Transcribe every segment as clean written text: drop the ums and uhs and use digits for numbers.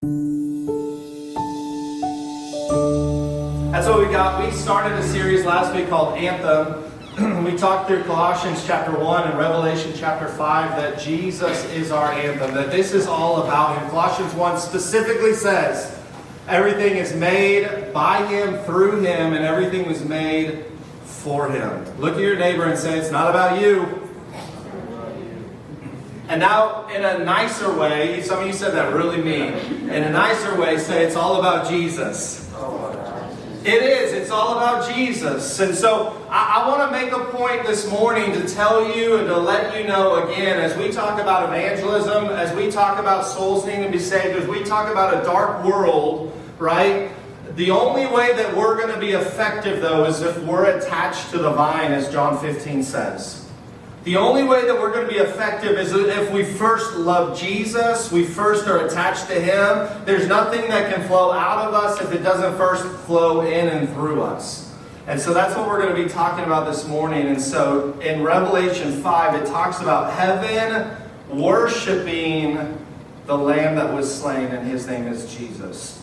That's what we got. We started a series last week called Anthem. We talked through Colossians chapter 1 and Revelation chapter 5 that Jesus is our anthem, that this is all about Him. Colossians 1 specifically says everything is made by Him, through Him, and everything was made for Him. Look at your neighbor and say, it's not about you. And now, in a nicer way, some of you said that really mean. In a nicer way, say it's all about Jesus. It is. It's all about Jesus. And so I want to make a point this morning to tell you and to let you know again, as we talk about evangelism, as we talk about souls needing to be saved, as we talk about a dark world, right? The only way that we're going to be effective, though, is if we're attached to the vine, as John 15 says. The only way that we're going to be effective is if we first love Jesus, we first are attached to Him. There's nothing that can flow out of us if it doesn't first flow in and through us. And so that's what we're going to be talking about this morning. And so in Revelation 5, it talks about heaven worshiping the Lamb that was slain, and His name is Jesus.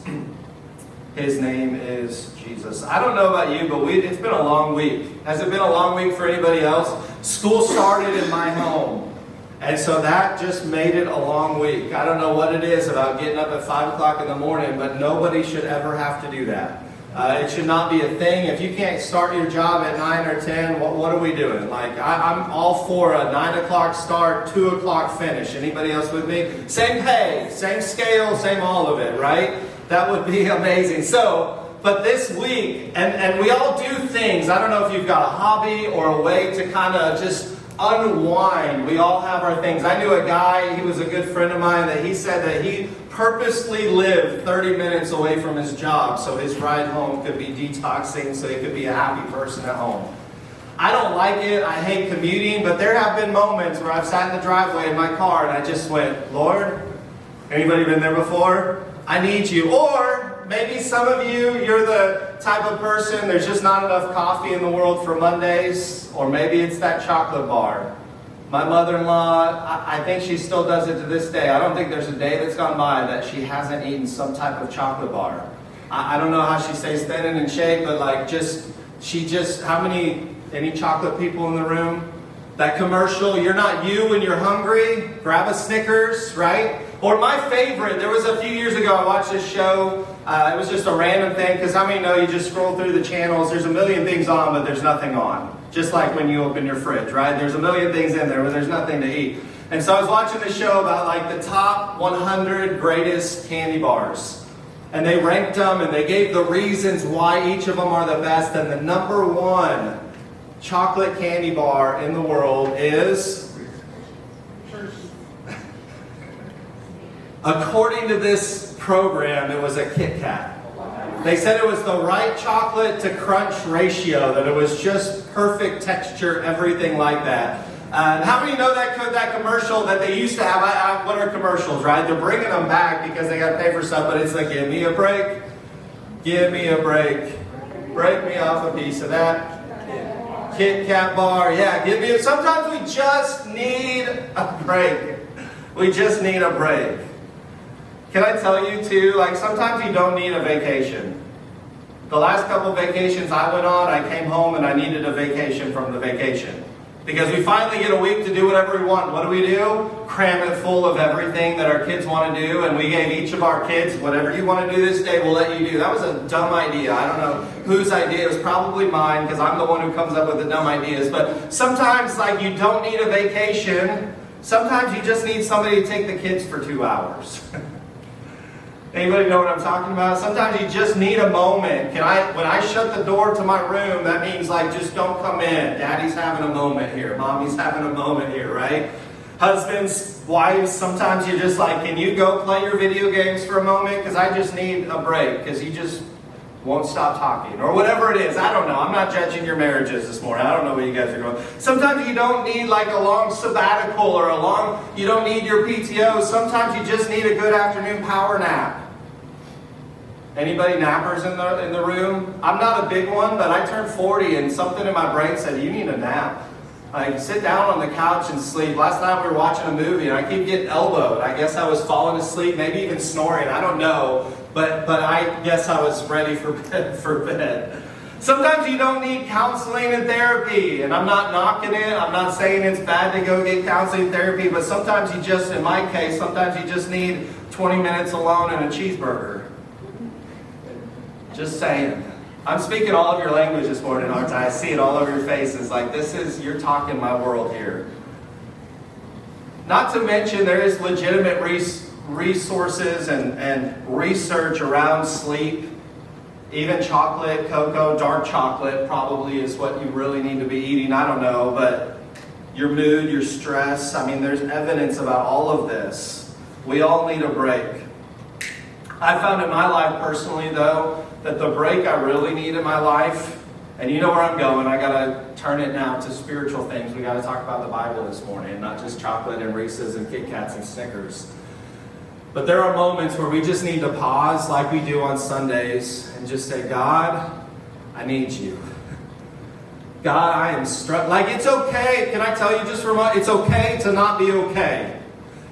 His name is Jesus. I don't know about you, but it's been a long week. Has it been a long week for anybody else? School started in my home. And so that just made it a long week. I don't know what it is about getting up at 5 o'clock in the morning, but nobody should ever have to do that. It should not be a thing. If you can't start your job at 9 or 10, what are we doing? Like, I'm all for a 9 o'clock start, 2 o'clock finish. Anybody else with me? Same pay, same scale, same all of it, right? That would be amazing. So, but this week, and we all do things. I don't know if you've got a hobby or a way to kind of just unwind. We all have our things. I knew a guy, he was a good friend of mine, that he said that he purposely lived 30 minutes away from his job so his ride home could be detoxing, so he could be a happy person at home. I don't like it. I hate commuting, but there have been moments where I've sat in the driveway in my car and I just went, Lord, anybody been there before? I need you. Or maybe some of you, you're the type of person, there's just not enough coffee in the world for Mondays. Or maybe it's that chocolate bar. My mother-in-law, I think she still does it to this day. I don't think there's a day that's gone by that she hasn't eaten some type of chocolate bar. I don't know how she stays thin and in shape, but like any chocolate people in the room? That commercial, you're not you when you're hungry, grab a Snickers, right? Or my favorite, there was a few years ago, I watched this show. It was just a random thing, because how many know you just scroll through the channels, there's a million things on, but there's nothing on. Just like when you open your fridge, right? There's a million things in there, but there's nothing to eat. And so I was watching this show about like the top 100 greatest candy bars. And they ranked them, and they gave the reasons why each of them are the best. And the number one chocolate candy bar in the world is, according to this program, it was a Kit Kat. They said it was the right chocolate to crunch ratio, that it was just perfect texture, everything like that. How many know that commercial that they used to have? What are commercials, right? They're bringing them back because they got to pay for stuff, but it's like, give me a break. Give me a break. Break me off a piece of that Kit Kat bar. Yeah, give me. Sometimes we just need a break. We just need a break. Can I tell you too, like sometimes you don't need a vacation. The last couple of vacations I went on, I came home and I needed a vacation from the vacation. Because we finally get a week to do whatever we want. What do? Cram it full of everything that our kids want to do. And we gave each of our kids, whatever you want to do this day, we'll let you do. That was a dumb idea. I don't know whose idea. It was probably mine, because I'm the one who comes up with the dumb ideas. But sometimes, like, you don't need a vacation. Sometimes you just need somebody to take the kids for 2 hours. Anybody know what I'm talking about? Sometimes you just need a moment. When I shut the door to my room, that means like, just don't come in. Daddy's having a moment here. Mommy's having a moment here, right? Husbands, wives, sometimes you're just like, can you go play your video games for a moment? Because I just need a break, because you just won't stop talking. Or whatever it is. I don't know. I'm not judging your marriages this morning. I don't know what you guys are doing. Sometimes you don't need like a long sabbatical or you don't need your PTO. Sometimes you just need a good afternoon power nap. Anybody nappers in the room? I'm not a big one, but I turned 40 and something in my brain said, you need a nap. Like, sit down on the couch and sleep. Last night we were watching a movie and I keep getting elbowed. I guess I was falling asleep, maybe even snoring. I don't know. But I guess I was ready for bed. Sometimes you don't need counseling and therapy. And I'm not knocking it. I'm not saying it's bad to go get counseling and therapy. But sometimes you just, in my case, sometimes you just need 20 minutes alone and a cheeseburger. Just saying. I'm speaking all of your language this morning, aren't I? I see it all over your faces. Like, you're talking my world here. Not to mention, there is legitimate resources and research around sleep. Even chocolate, cocoa, dark chocolate probably is what you really need to be eating. I don't know, but your mood, your stress. I mean, there's evidence about all of this. We all need a break. I found in my life personally, though, that the break I really need in my life, and you know where I'm going, I got to turn it now to spiritual things. We got to talk about the Bible this morning, not just chocolate and Reese's and Kit Kats and Snickers. But there are moments where we just need to pause like we do on Sundays and just say, God, I need you. God, I am struck. Like, it's okay. Can I tell you just for a moment? It's okay to not be okay.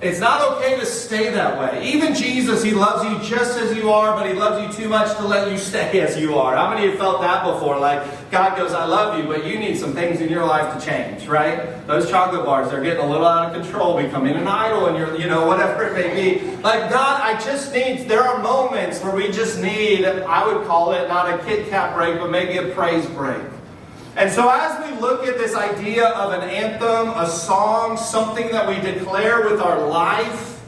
It's not okay to stay that way. Even Jesus, He loves you just as you are, but He loves you too much to let you stay as you are. How many of you felt that before? Like, God goes, I love you, but you need some things in your life to change, right? Those chocolate bars, they're getting a little out of control, becoming an idol, and you're, whatever it may be. Like, God, I just need, there are moments where we just need, I would call it not a Kit Kat break, but maybe a praise break. And so as we look at this idea of an anthem, a song, something that we declare with our life,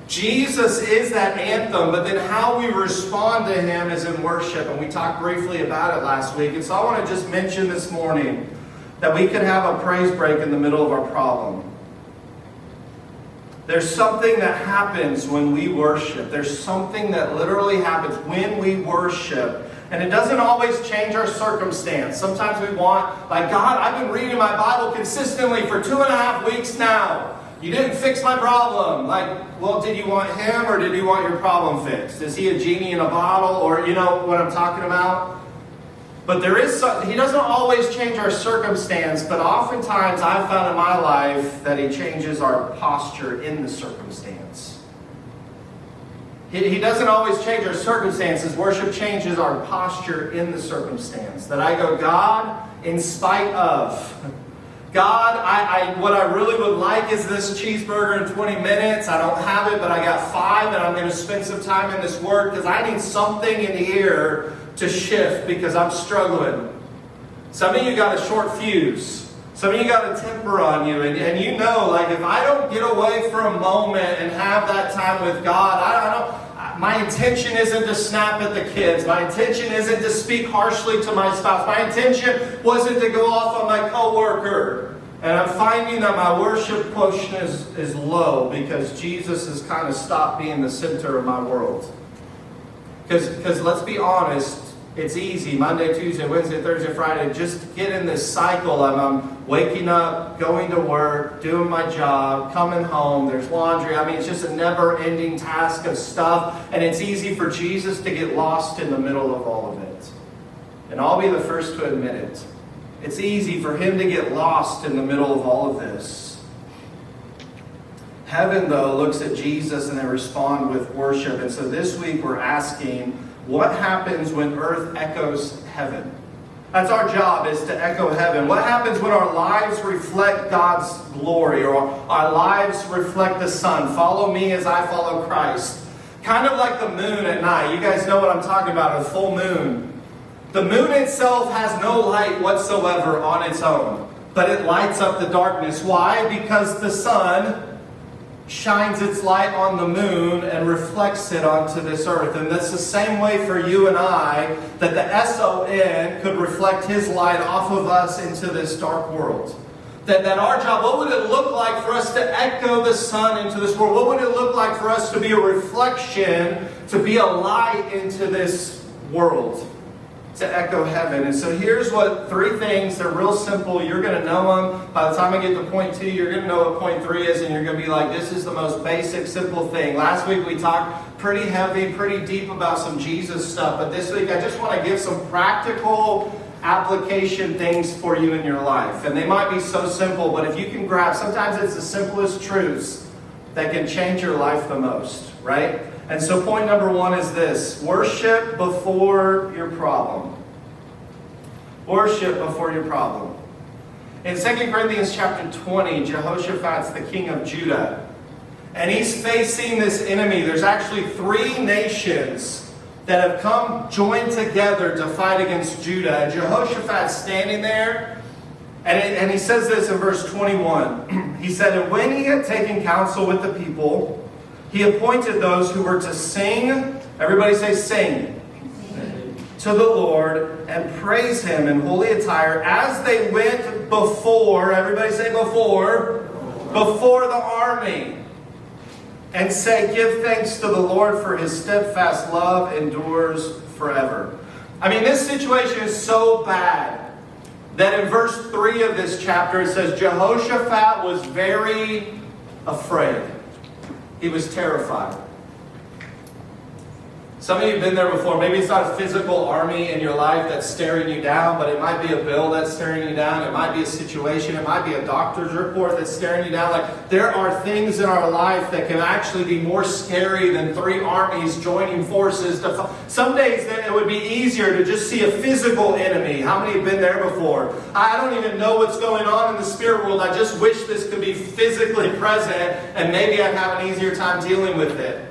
Jesus is that anthem, but then how we respond to Him is in worship. And we talked briefly about it last week. And so I want to just mention this morning that we can have a praise break in the middle of our problem. There's something that happens when we worship. There's something that literally happens when we worship. And it doesn't always change our circumstance. Sometimes we want, like, God, I've been reading my Bible consistently for 2.5 weeks now. You didn't fix my problem. Like, well, did you want Him or did you want your problem fixed? Is He a genie in a bottle? Or, you know what I'm talking about? But He doesn't always change our circumstance, but oftentimes I've found in my life that He changes our posture in the circumstance. He doesn't always change our circumstances. Worship changes our posture in the circumstance. That I go, God, in spite of. God, what I really would like is this cheeseburger in 20 minutes. I don't have it, but I got 5, and I'm going to spend some time in this Word because I need something in here to shift because I'm struggling. Some of you got a short fuse. Some of you got a temper on you, and you know, like, if I don't get away for a moment and have that time with God, I don't. My intention isn't to snap at the kids. My intention isn't to speak harshly to my spouse. My intention wasn't to go off on my coworker. And I'm finding that my worship push is low because Jesus has kind of stopped being the center of my world. Because let's be honest, it's easy, Monday, Tuesday, Wednesday, Thursday, Friday, just get in this cycle. I'm waking up, going to work, doing my job, coming home, there's laundry. I mean, it's just a never-ending task of stuff. And it's easy for Jesus to get lost in the middle of all of it. And I'll be the first to admit it. It's easy for Him to get lost in the middle of all of this. Heaven, though, looks at Jesus and they respond with worship. And so this week we're asking, what happens when earth echoes heaven? That's our job, is to echo heaven. What happens when our lives reflect God's glory, or our lives reflect the sun? Follow me as I follow Christ. Kind of like the moon at night. You guys know what I'm talking about, a full moon. The moon itself has no light whatsoever on its own, but it lights up the darkness. Why? Because the sun shines its light on the moon and reflects it onto this earth. And that's the same way for you and I, that the S-O-N could reflect His light off of us into this dark world. That our job, what would it look like for us to echo the sun into this world? What would it look like for us to be a reflection, to be a light into this world? To echo heaven. And so here's what 3 things, they're real simple. You're going to know them. By the time I get to point 2, you're going to know what point 3 is, and you're going to be like, this is the most basic, simple thing. Last week we talked pretty heavy, pretty deep about some Jesus stuff, but this week I just want to give some practical application things for you in your life. And they might be so simple, but if you can grab, sometimes it's the simplest truths that can change your life the most, right? And so point number 1 is this: worship before your problem. Worship before your problem. In 2 Corinthians chapter 20, Jehoshaphat's the king of Judah. And he's facing this enemy. There's actually 3 nations that have come joined together to fight against Judah. And Jehoshaphat's standing there, and he says this in verse 21. He said, "And when he had taken counsel with the people, he appointed those who were to sing," everybody say sing, "to the Lord and praise him in holy attire as they went before," everybody say before the army. And say, "Give thanks to the Lord, for his steadfast love endures forever." I mean, this situation is so bad that in verse 3 of this chapter it says Jehoshaphat was very afraid. He was terrified. Some of you have been there before. Maybe it's not a physical army in your life that's staring you down, but it might be a bill that's staring you down. It might be a situation. It might be a doctor's report that's staring you down. Like, there are things in our life that can actually be more scary than 3 armies joining forces. Some days it would be easier to just see a physical enemy. How many have been there before? I don't even know what's going on in the spirit world. I just wish this could be physically present, and maybe I'd have an easier time dealing with it.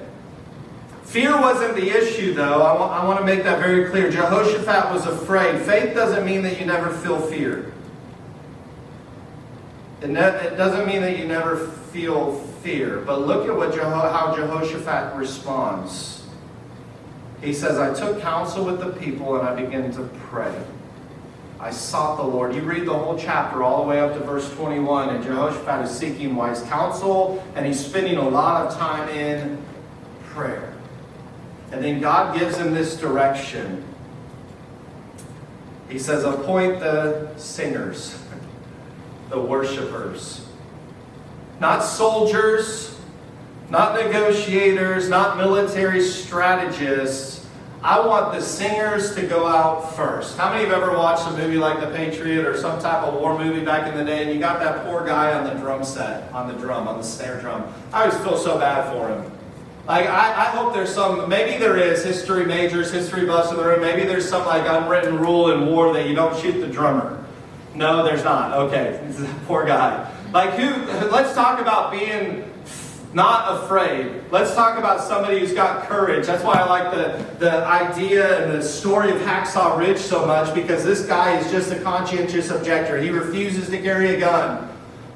Fear wasn't the issue, though. I want to make that very clear. Jehoshaphat was afraid. Faith doesn't mean that you never feel fear. It doesn't mean that you never feel fear. But look at how Jehoshaphat responds. He says, "I took counsel with the people and I began to pray. I sought the Lord." You read the whole chapter all the way up to verse 21, and Jehoshaphat is seeking wise counsel, and he's spending a lot of time in prayer. And then God gives him this direction. He says, "Appoint the singers, the worshipers." Not soldiers, not negotiators, not military strategists. I want the singers to go out first. How many have ever watched a movie like The Patriot or some type of war movie back in the day, and you got that poor guy on the drum set, on the snare drum? I always feel so bad for him. Like, I hope there's some, maybe there is, history majors, history buffs in the room, maybe there's some like unwritten rule in war that you don't shoot the drummer. No, there's not. Okay, poor guy. Like, let's talk about being not afraid. Let's talk about somebody who's got courage. That's why I like the idea and the story of Hacksaw Ridge so much, because this guy is just a conscientious objector. He refuses to carry a gun.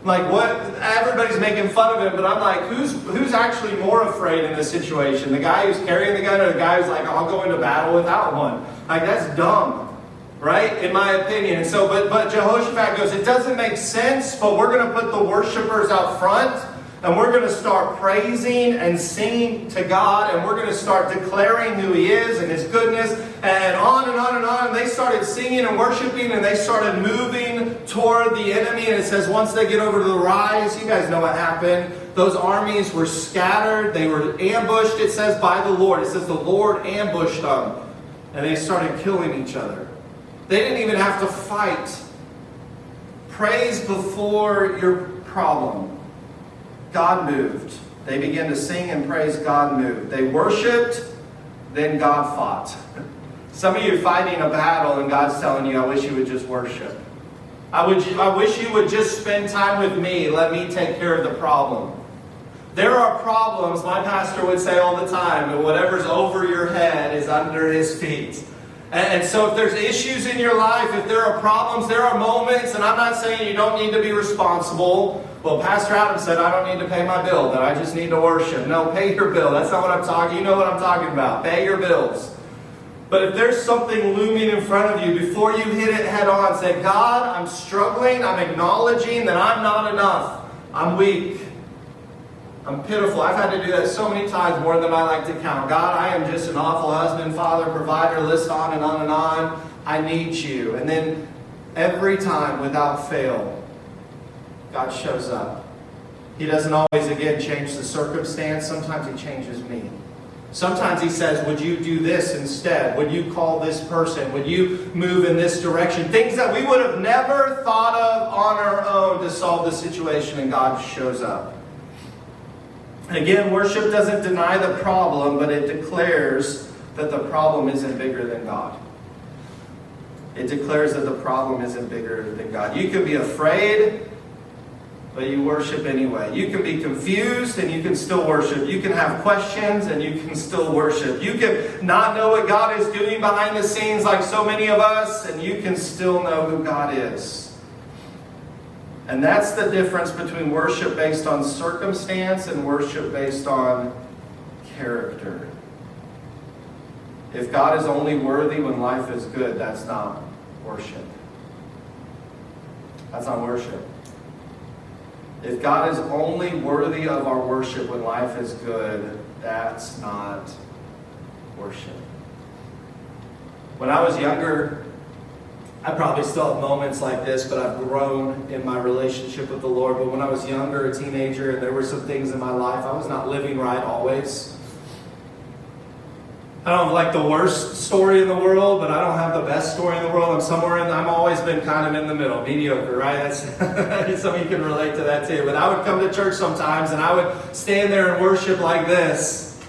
Like, what? Everybody's making fun of him, but I'm like, who's actually more afraid in this situation? The guy who's carrying the gun, or the guy who's like, I'll go into battle without one? Like, that's dumb, right? In my opinion. And so, but Jehoshaphat goes, it doesn't make sense, but we're going to put the worshipers out front, and we're going to start praising and singing to God, and we're going to start declaring who He is and His goodness, and on and on and on. And they started singing and worshiping, and they started moving toward the enemy. And it says once they get over to the rise, you guys know what happened. Those armies were scattered. They were ambushed, it says, by the Lord. It says the Lord ambushed them, and they started killing each other. They didn't even have to fight. Praise before your problem. God moved. They began to sing and praise. God moved. They worshipped, then God fought. Some of you are fighting a battle and God's telling you, I wish you would just worship. I wish you would just spend time with me. Let me take care of the problem. There are problems, my pastor would say all the time, that whatever's over your head is under His feet. And so if there's issues in your life, if there are problems, there are moments, and I'm not saying you don't need to be responsible. Well, Pastor Adam said, I don't need to pay my bill, that I just need to worship. No, pay your bill. That's not what I'm talking. You know what I'm talking about. Pay your bills. But if there's something looming in front of you, before you hit it head on, say, God, I'm struggling. I'm acknowledging that I'm not enough. I'm weak. I'm pitiful. I've had to do that so many times, more than I like to count. God, I am just an awful husband, father, provider, list on and on and on. I need you. And then every time, without fail, God shows up. He doesn't always, again, change the circumstance. Sometimes He changes me. Sometimes he says, would you do this instead? Would you call this person? Would you move in this direction? Things that we would have never thought of on our own to solve the situation, and God shows up. And again, worship doesn't deny the problem, but it declares that the problem isn't bigger than God. It declares that the problem isn't bigger than God. You can be afraid, but you worship anyway. You can be confused and you can still worship. You can have questions and you can still worship. You can not know what God is doing behind the scenes like so many of us, and you can still know who God is. And that's the difference between worship based on circumstance and worship based on character. If God is only worthy when life is good, that's not worship. That's not worship. If God is only worthy of our worship when life is good, that's not worship. When I was younger, I probably still have moments like this, but I've grown in my relationship with the Lord. But when I was younger, a teenager, and there were some things in my life, I was not living right always. I don't have like the worst story in the world, but I don't have the best story in the world. I've always been kind of in the middle, mediocre, right? Some of you can relate to that too. But I would come to church sometimes and I would stand there and worship like this.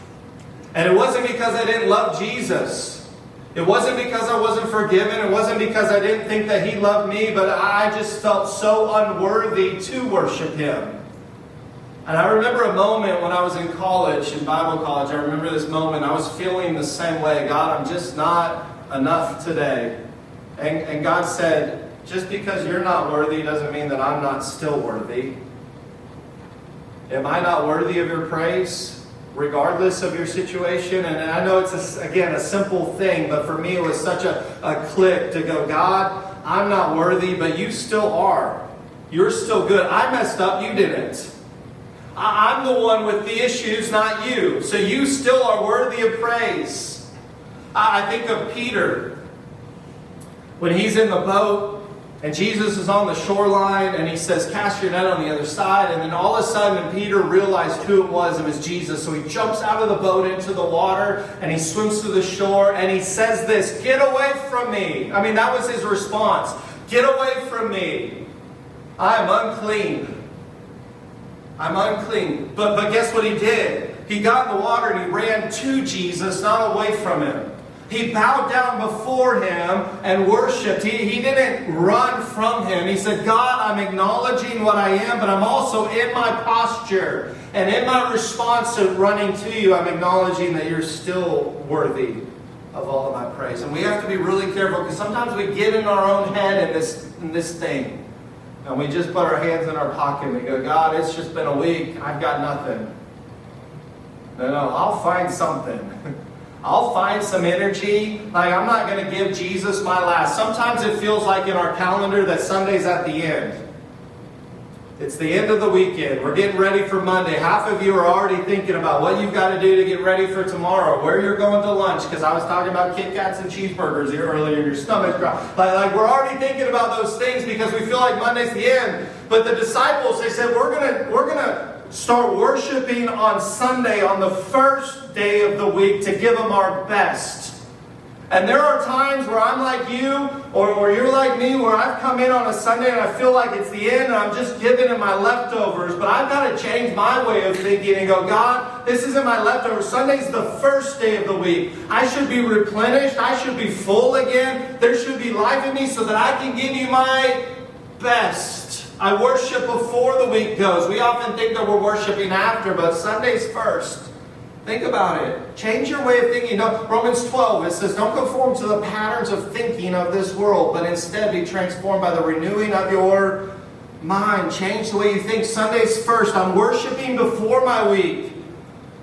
And it wasn't because I didn't love Jesus. It wasn't because I wasn't forgiven. It wasn't because I didn't think that He loved me, but I just felt so unworthy to worship Him. And I remember a moment when I was in college, in Bible college, I remember this moment, I was feeling the same way. God, I'm just not enough today. And God said, just because you're not worthy doesn't mean that I'm not still worthy. Am I not worthy of your praise, regardless of your situation? And I know it's, again, a simple thing, but for me it was such a click to go, God, I'm not worthy, but you still are. You're still good. I messed up, you didn't. I'm the one with the issues, not you. So you still are worthy of praise. I think of Peter when he's in the boat and Jesus is on the shoreline and he says, cast your net on the other side. And then all of a sudden Peter realized who it was Jesus. So he jumps out of the boat into the water and he swims to the shore and he says this, get away from me. I mean, that was his response. Get away from me. I am unclean. I'm unclean. But guess what he did? He got in the water and he ran to Jesus, not away from Him. He bowed down before Him and worshipped. He didn't run from Him. He said, God, I'm acknowledging what I am, but I'm also in my posture. And in my response to running to you, I'm acknowledging that you're still worthy of all of my praise. And we have to be really careful because sometimes we get in our own head in this thing. And we just put our hands in our pocket and we go, God, it's just been a week. I've got nothing. No, I'll find something. I'll find some energy. Like, I'm not going to give Jesus my last. Sometimes it feels like in our calendar that Sunday's at the end. It's the end of the weekend. We're getting ready for Monday. Half of you are already thinking about what you've got to do to get ready for tomorrow, where you're going to lunch, because I was talking about Kit Kats and cheeseburgers here earlier, your stomach growls. Like we're already thinking about those things because we feel like Monday's the end. But the disciples, they said, we're gonna start worshiping on Sunday, on the first day of the week, to give Him our best. And there are times where I'm like you, or you're like me, where I've come in on a Sunday and I feel like it's the end and I'm just giving Him my leftovers. But I've got to change my way of thinking and go, God, this isn't my leftovers. Sunday's the first day of the week. I should be replenished. I should be full again. There should be life in me so that I can give you my best. I worship before the week goes. We often think that we're worshiping after, but Sunday's first. Think about it. Change your way of thinking. No, Romans 12, it says, don't conform to the patterns of thinking of this world, but instead be transformed by the renewing of your mind. Change the way you think. Sunday's first. I'm worshiping before my week.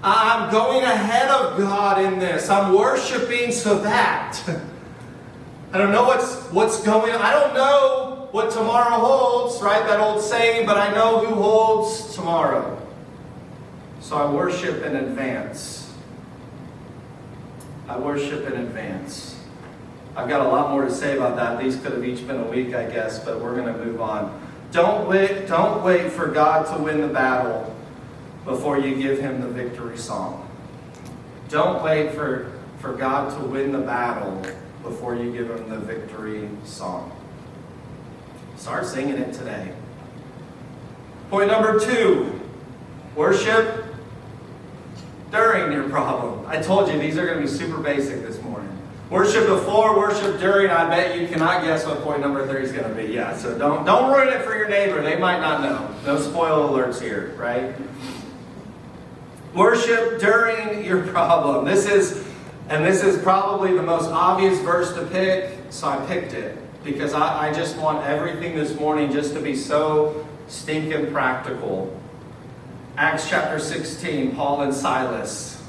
I'm going ahead of God in this. I'm worshiping so that. I don't know what's going on. I don't know what tomorrow holds, right? That old saying, but I know who holds tomorrow. So I worship in advance. I worship in advance. I've got a lot more to say about that. These could have each been a week, I guess, but we're going to move on. Don't wait for God to win the battle before you give Him the victory song. Don't wait for God to win the battle before you give him the victory song. Start singing it today. Point number 2, worship during your problem. I told you these are going to be super basic this morning. Worship before, worship during. I bet you cannot guess what point number 3 is going to be. Yeah, so don't ruin it for your neighbor. They might not know. No spoil alerts here, right? Worship during your problem. This is probably the most obvious verse to pick, so I picked it. Because I just want everything this morning just to be so stinking practical. Acts chapter 16, Paul and Silas.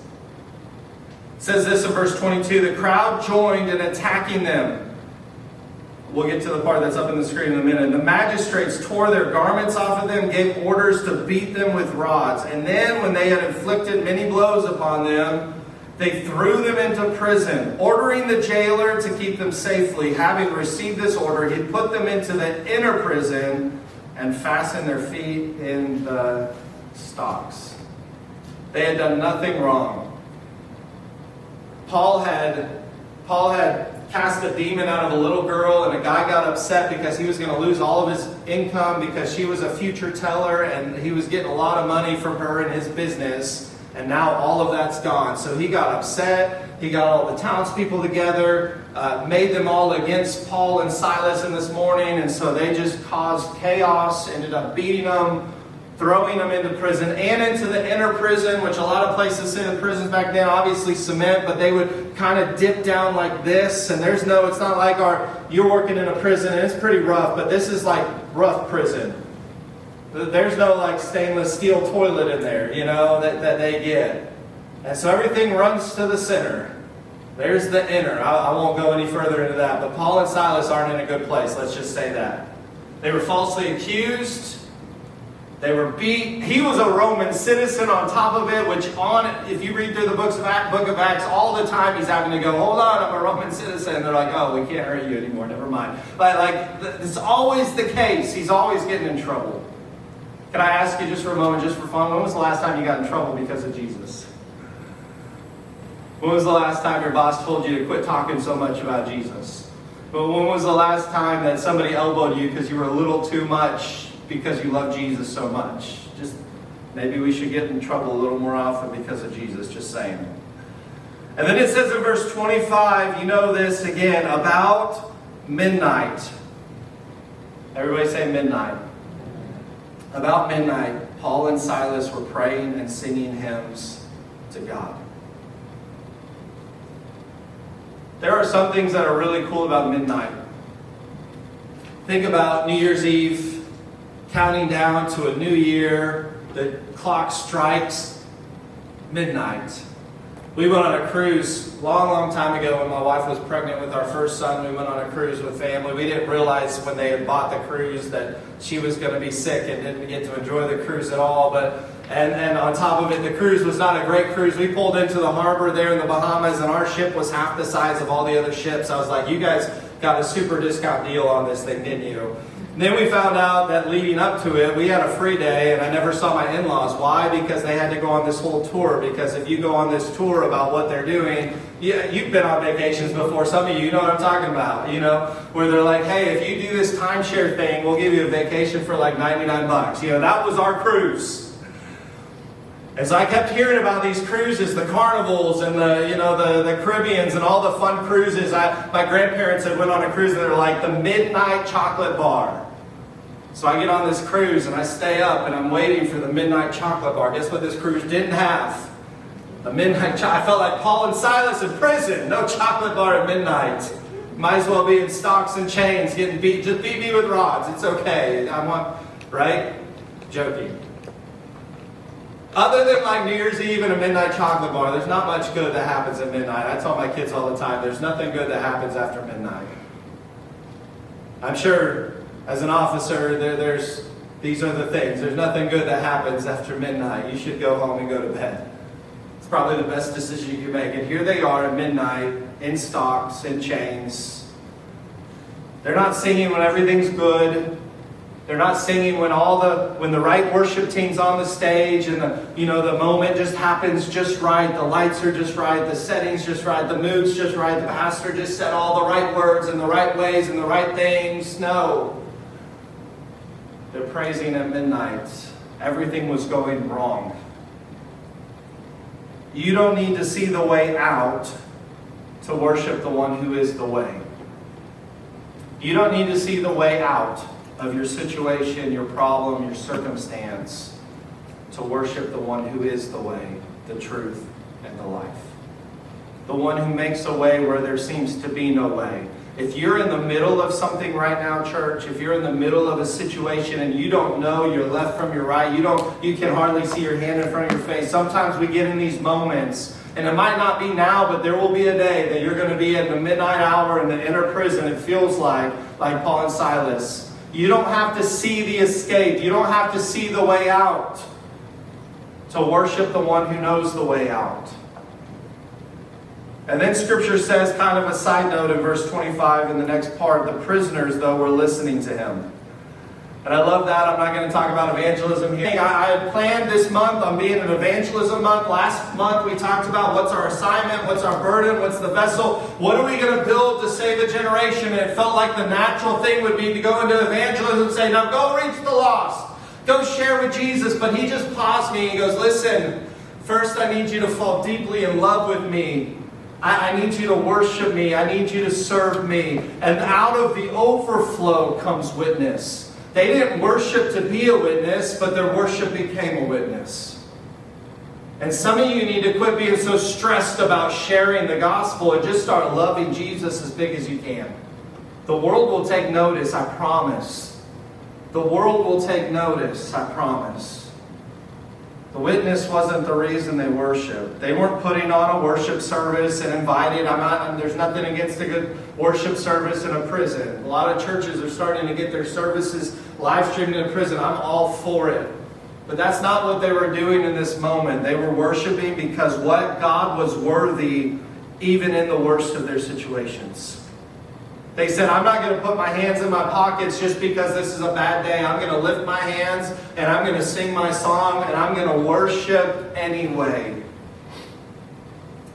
It says this in verse 22, the crowd joined in attacking them. We'll get to the part that's up in the screen in a minute. The magistrates tore their garments off of them, gave orders to beat them with rods. And then when they had inflicted many blows upon them, they threw them into prison, ordering the jailer to keep them safely. Having received this order, he put them into the inner prison and fastened their feet in the stocks. They had done nothing wrong. Paul had cast a demon out of a little girl, and a guy got upset because he was going to lose all of his income because she was a future teller and he was getting a lot of money from her in his business. And now all of that's gone. So he got upset. He got all the townspeople together, made them all against Paul and Silas in this morning. And so they just caused chaos, ended up beating them, throwing them into prison and into the inner prison, which a lot of places in the prisons back then, obviously cement, but they would kind of dip down like this. And it's not like you're working in a prison and it's pretty rough, but this is like rough prison. There's no like stainless steel toilet in there, that they get. And so everything runs to the center. There's the inner. I won't go any further into that. But Paul and Silas aren't in a good place. Let's just say that. They were falsely accused. They were beat. He was a Roman citizen on top of it, if you read through the book of Acts, all the time he's having to go, hold on, I'm a Roman citizen. They're like, oh, we can't hurt you anymore. Never mind. Like it's always the case. He's always getting in trouble. Can I ask you just for a moment, just for fun, when was the last time you got in trouble because of Jesus? When was the last time your boss told you to quit talking so much about Jesus? But when was the last time that somebody elbowed you because you were a little too much because you love Jesus so much? Just maybe we should get in trouble a little more often because of Jesus, just saying. And then it says in verse 25, you know this again, about midnight. Everybody say midnight. About midnight, Paul and Silas were praying and singing hymns to God. There are some things that are really cool about midnight. Think about New Year's Eve, counting down to a new year. The clock strikes midnight. We went on a cruise long time ago when my wife was pregnant with our first son. We went on a cruise with family. We didn't realize when they had bought the cruise that she was going to be sick and didn't get to enjoy the cruise at all. And on top of it, the cruise was not a great cruise. We pulled into the harbor there in the Bahamas, and our ship was half the size of all the other ships. I was like, you guys got a super discount deal on this thing, didn't you? And then we found out that leading up to it, we had a free day, and I never saw my in-laws. Why? Because they had to go on this whole tour. Because if you go on this tour about what they're doing, you've been on vacations before. Some of you know what I'm talking about, where they're like, hey, if you do this timeshare thing, we'll give you a vacation for like $99. That was our cruise. And so I kept hearing about these cruises, the Carnivals and the Caribbeans and all the fun cruises. My grandparents had went on a cruise and they're like the midnight chocolate bar. So I get on this cruise and I stay up and I'm waiting for the midnight chocolate bar. Guess what this cruise didn't have? A midnight chocolate. I felt like Paul and Silas in prison. No chocolate bar at midnight. Might as well be in stocks and chains getting beat. Just beat me with rods. It's okay. Right? Joking. Other than like New Year's Eve and a midnight chocolate bar, there's not much good that happens at midnight. I tell my kids all the time, there's nothing good that happens after midnight. I'm sure as an officer, these are the things. There's nothing good that happens after midnight. You should go home and go to bed. It's probably the best decision you can make. And here they are at midnight, in stocks, in chains. They're not singing when everything's good. They're not singing when the right worship team's on the stage and the moment just happens just right. The lights are just right. The setting's just right. The mood's just right. The pastor just said all the right words in the right ways and the right things. No. They're praising at midnight. Everything was going wrong. You don't need to see the way out to worship the one who is the way. You don't need to see the way out of your situation, your problem, your circumstance, to worship the one who is the way, the truth, and the life. The one who makes a way where there seems to be no way. If you're in the middle of something right now, church, if you're in the middle of a situation and you don't know your left from your right, you can hardly see your hand in front of your face. Sometimes we get in these moments, and it might not be now, but there will be a day that you're going to be in the midnight hour in the inner prison, it feels like Paul and Silas. You don't have to see the escape. You don't have to see the way out to worship the one who knows the way out. And then Scripture says, kind of a side note in verse 25 in the next part, the prisoners, though, were listening to him. And I love that. I'm not going to talk about evangelism here. I had planned this month on being an evangelism month. Last month we talked about what's our assignment, what's our burden, what's the vessel, what are we going to build to save a generation? And it felt like the natural thing would be to go into evangelism and say, now go reach the lost. Go share with Jesus. But he just paused me and he goes, listen, first I need you to fall deeply in love with me. I need you to worship me. I need you to serve me. And out of the overflow comes witness. They didn't worship to be a witness, but their worship became a witness. And some of you need to quit being so stressed about sharing the gospel and just start loving Jesus as big as you can. The world will take notice, I promise. The world will take notice, I promise. The witness wasn't the reason they worshiped. They weren't putting on a worship service and invited. There's nothing against a good worship service in a prison. A lot of churches are starting to get their services live streamed in a prison. I'm all for it. But that's not what they were doing in this moment. They were worshiping because what God was worthy even in the worst of their situations. They said, I'm not going to put my hands in my pockets just because this is a bad day. I'm going to lift my hands and I'm going to sing my song and I'm going to worship anyway.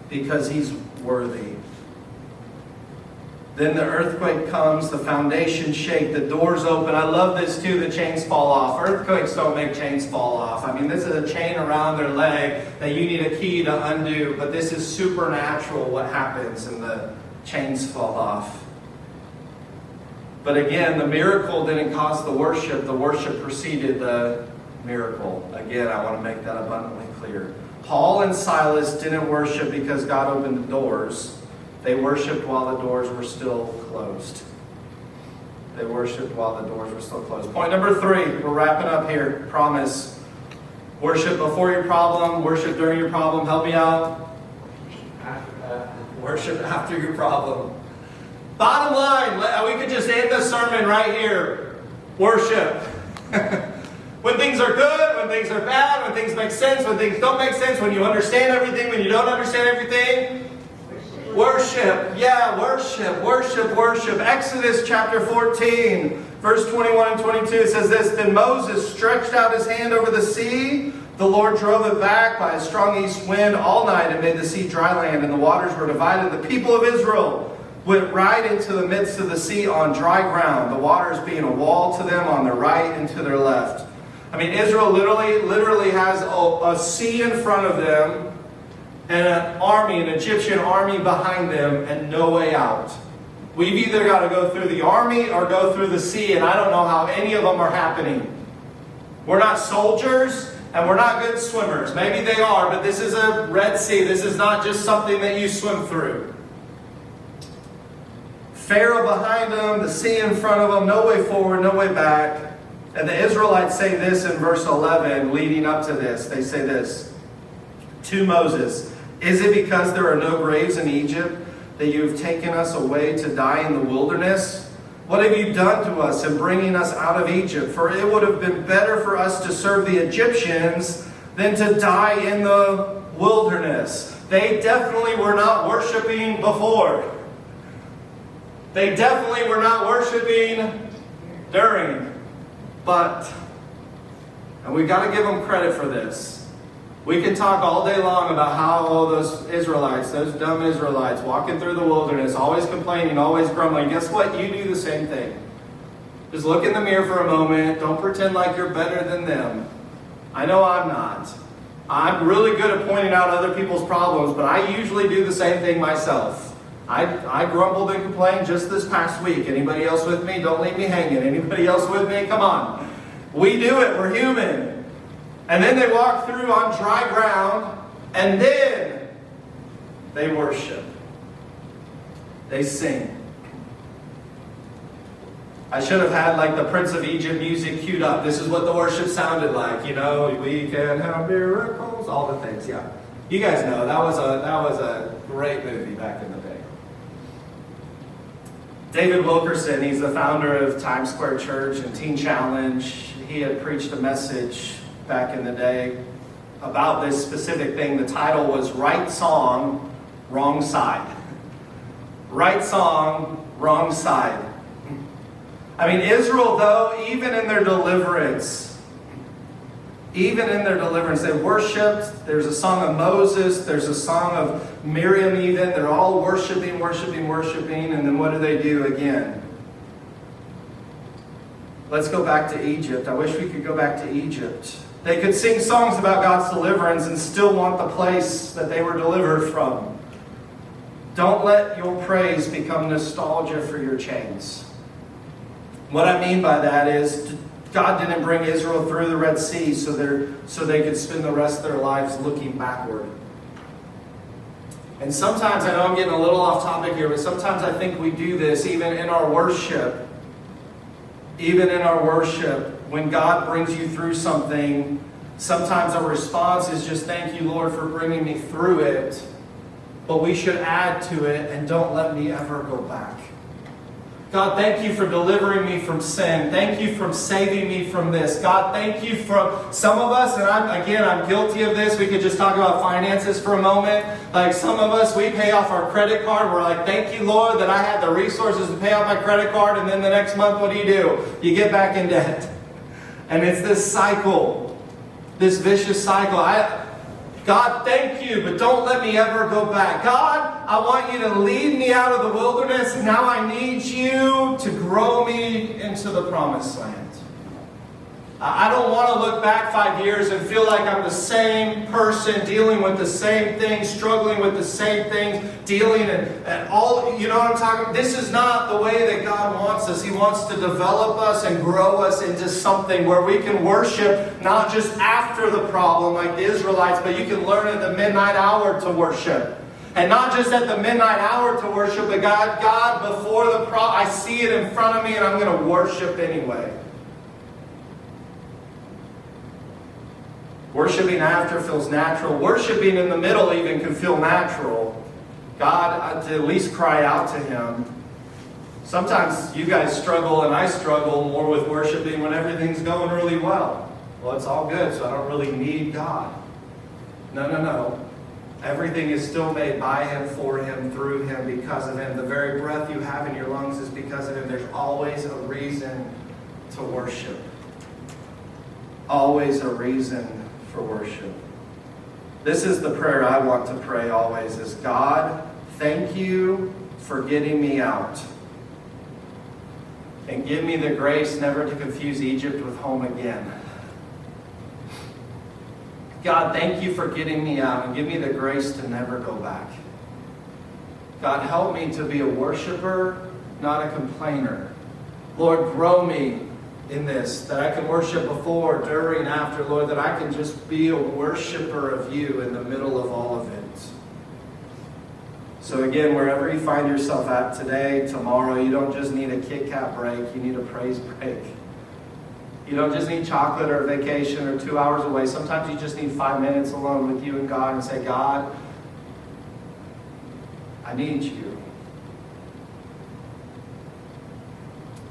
Because he's worthy. Then the earthquake comes, the foundations shake, the doors open. I love this too, the chains fall off. Earthquakes don't make chains fall off. I mean, this is a chain around their leg that you need a key to undo. But this is supernatural what happens and the chains fall off. But again, the miracle didn't cause the worship. The worship preceded the miracle. Again, I want to make that abundantly clear. Paul and Silas didn't worship because God opened the doors. They worshiped while the doors were still closed. They worshiped while the doors were still closed. Point number 3. We're wrapping up here. Promise. Worship before your problem. Worship during your problem. Help me out. Worship after your problem. Bottom line, we could just end the sermon right here. Worship. When things are good, when things are bad, when things make sense, when things don't make sense, when you understand everything, when you don't understand everything. Worship. Yeah, worship, worship, worship. Exodus chapter 14, verse 21 and 22, it says this, Then Moses stretched out his hand over the sea. The Lord drove it back by a strong east wind all night and made the sea dry land, and the waters were divided. The people of Israel went right into the midst of the sea on dry ground, the waters being a wall to them on their right and to their left. I mean, Israel literally has a sea in front of them and an Egyptian army behind them and no way out. We've either got to go through the army or go through the sea, and I don't know how any of them are happening. We're not soldiers and we're not good swimmers. Maybe they are, but this is a Red Sea. This is not just something that you swim through. Pharaoh behind them, the sea in front of them, no way forward, no way back. And the Israelites say this in verse 11, leading up to this. They say this to Moses, Is it because there are no graves in Egypt that you have taken us away to die in the wilderness? What have you done to us in bringing us out of Egypt? For it would have been better for us to serve the Egyptians than to die in the wilderness. They definitely were not worshiping before. They definitely were not worshiping during. But, and we've got to give them credit for this. We can talk all day long about how those Israelites, those dumb Israelites, walking through the wilderness, always complaining, always grumbling. Guess what? You do the same thing. Just look in the mirror for a moment. Don't pretend like you're better than them. I know I'm not. I'm really good at pointing out other people's problems, but I usually do the same thing myself. I grumbled and complained just this past week. Anybody else with me? Don't leave me hanging. Anybody else with me? Come on. We do it. We're human. And then they walk through on dry ground, and then they worship. They sing. I should have had like the Prince of Egypt music queued up. This is what the worship sounded like. You know, we can have miracles, all the things. Yeah, you guys know that was a great movie back in the day. David Wilkerson, he's the founder of Times Square Church and Teen Challenge. He had preached a message back in the day about this specific thing. The title was Right Song, Wrong Side. Right song, wrong side. I mean, Israel, though, even in their deliverance, they worshipped. There's a song of Moses. There's a song of Miriam even. They're all worshiping. And then what do they do again? Let's go back to Egypt. I wish we could go back to Egypt. They could sing songs about God's deliverance and still want the place that they were delivered from. Don't let your praise become nostalgia for your chains. What I mean by that is God didn't bring Israel through the Red Sea so they could spend the rest of their lives looking backward. And sometimes, I know I'm getting a little off topic here, but sometimes I think we do this even in our worship. Even in our worship, when God brings you through something, sometimes our response is just, thank you, Lord, for bringing me through it. But we should add to it, and don't let me ever go back. God, thank you for delivering me from sin. Thank you for saving me from this. God, thank you for some of us, and I'm guilty of this. We could just talk about finances for a moment. Like some of us, we pay off our credit card. We're like, thank you, Lord, that I had the resources to pay off my credit card. And then the next month, what do? You get back in debt. And it's this cycle, this vicious cycle. God, thank you, but don't let me ever go back. God, I want you to lead me out of the wilderness. Now I need you to grow me into the promised land. I don't want to look back 5 years and feel like I'm the same person, dealing with the same things, struggling with the same things, dealing and all, you know what I'm talking about? This is not the way that God wants us. He wants to develop us and grow us into something where we can worship not just after the problem like the Israelites, but you can learn at the midnight hour to worship. And not just at the midnight hour to worship, but God, before the problem, I see it in front of me and I'm going to worship anyway. Worshipping after feels natural. Worshipping in the middle even can feel natural. God, to at least cry out to Him. Sometimes you guys struggle and I struggle more with worshiping when everything's going really well. Well, it's all good, so I don't really need God. No. Everything is still made by Him, for Him, through Him, because of Him. The very breath you have in your lungs is because of Him. There's always a reason to worship. Always a reason for worship. This is the prayer I want to pray always is, God, thank you for getting me out. And give me the grace never to confuse Egypt with home again. God, thank you for getting me out and give me the grace to never go back. God, help me to be a worshiper, not a complainer. Lord, grow me in this, that I can worship before, during, after, Lord, that I can just be a worshiper of you in the middle of all of it. So again, wherever you find yourself at today, tomorrow, you don't just need a Kit Kat break, you need a praise break. You don't just need chocolate or a vacation or 2 hours away. Sometimes you just need 5 minutes alone with you and God and say, God, I need you.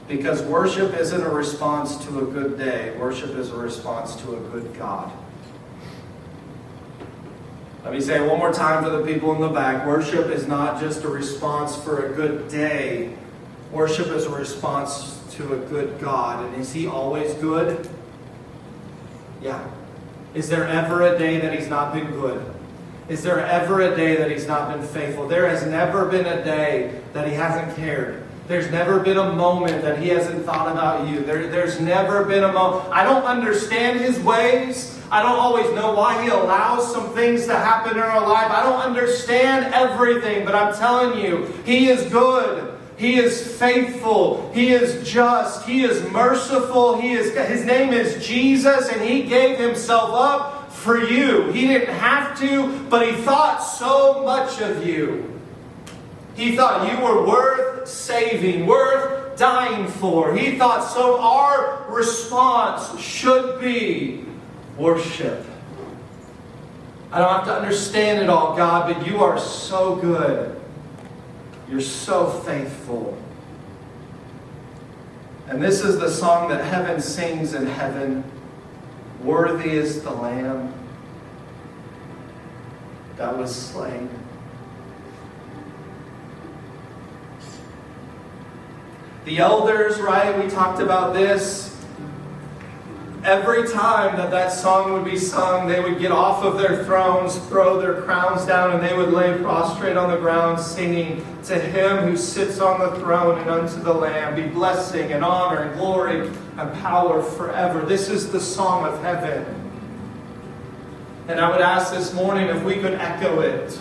Because worship isn't a response to a good day. Worship is a response to a good God. Let me say it one more time for the people in the back. Worship is not just a response for a good day. Worship is a response to a good God. And is He always good? Yeah. Is there ever a day that He's not been good? Is there ever a day that He's not been faithful? There has never been a day that He hasn't cared. There's never been a moment that He hasn't thought about you. There's never been a moment. I don't understand His ways. I don't always know why He allows some things to happen in our life. I don't understand everything, but I'm telling you, He is good. He is faithful. He is just. He is merciful. His name is Jesus, and He gave Himself up for you. He didn't have to, but He thought so much of you. He thought you were worth saving, worth dying for. He thought so. Our response should be worship. I don't have to understand it all, God, but You are so good. You're so faithful. And this is the song that heaven sings in heaven. Worthy is the Lamb that was slain. The elders, right? We talked about this. Every time that song would be sung, they would get off of their thrones, throw their crowns down, and they would lay prostrate on the ground, singing, "To Him who sits on the throne and unto the Lamb be blessing and honor and glory and power forever." This is the song of heaven. And I would ask this morning if we could echo it.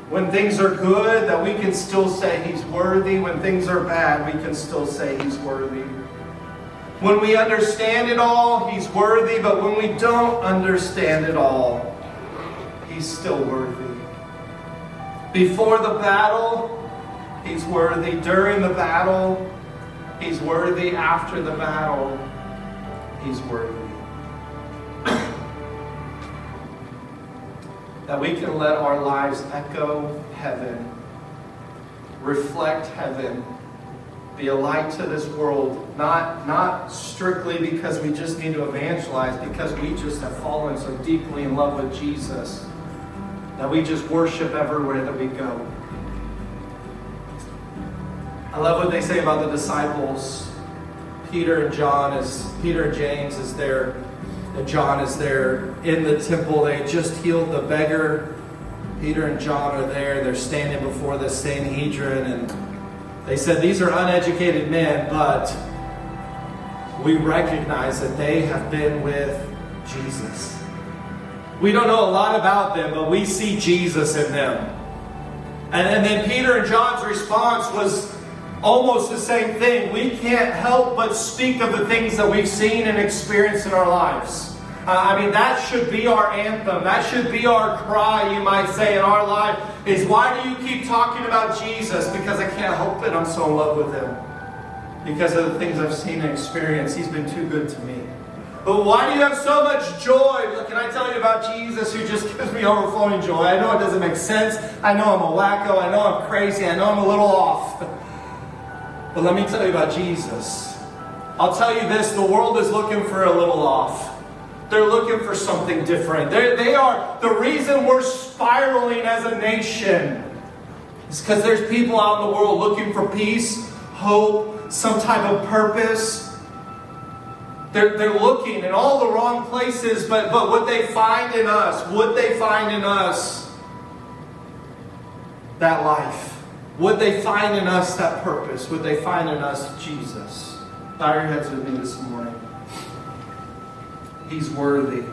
When things are good, that we can still say He's worthy. When things are bad, we can still say He's worthy. When we understand it all, He's worthy. But when we don't understand it all, He's still worthy. Before the battle, He's worthy. During the battle, He's worthy. After the battle, He's worthy. That we can let our lives echo heaven, reflect heaven, be a light to this world, not strictly because we just need to evangelize, because we just have fallen so deeply in love with Jesus that we just worship everywhere that we go. I love what they say about the disciples. Peter and James is there, and John is there in the temple. They just healed the beggar. Peter and John are there. They're standing before the Sanhedrin, and they said, "These are uneducated men, but we recognize that they have been with Jesus. We don't know a lot about them, but we see Jesus in them." And then Peter and John's response was almost the same thing. We can't help but speak of the things that we've seen and experienced in our lives. That should be our anthem. That should be our cry, you might say, in our life, is why do you keep talking about Jesus? Because I can't help it. I'm so in love with Him. Because of the things I've seen and experienced. He's been too good to me. But why do you have so much joy? Look, can I tell you about Jesus who just gives me overflowing joy? I know it doesn't make sense. I know I'm a wacko. I know I'm crazy. I know I'm a little off. But let me tell you about Jesus. I'll tell you this. The world is looking for a little off. They're looking for something different. They are the reason we're spiraling as a nation. It's because there's people out in the world looking for peace, hope, some type of purpose. They're looking in all the wrong places, but would they find in us? Would they find in us that life? Would they find in us that purpose? Would they find in us Jesus? Bow your heads with me this morning. He's worthy.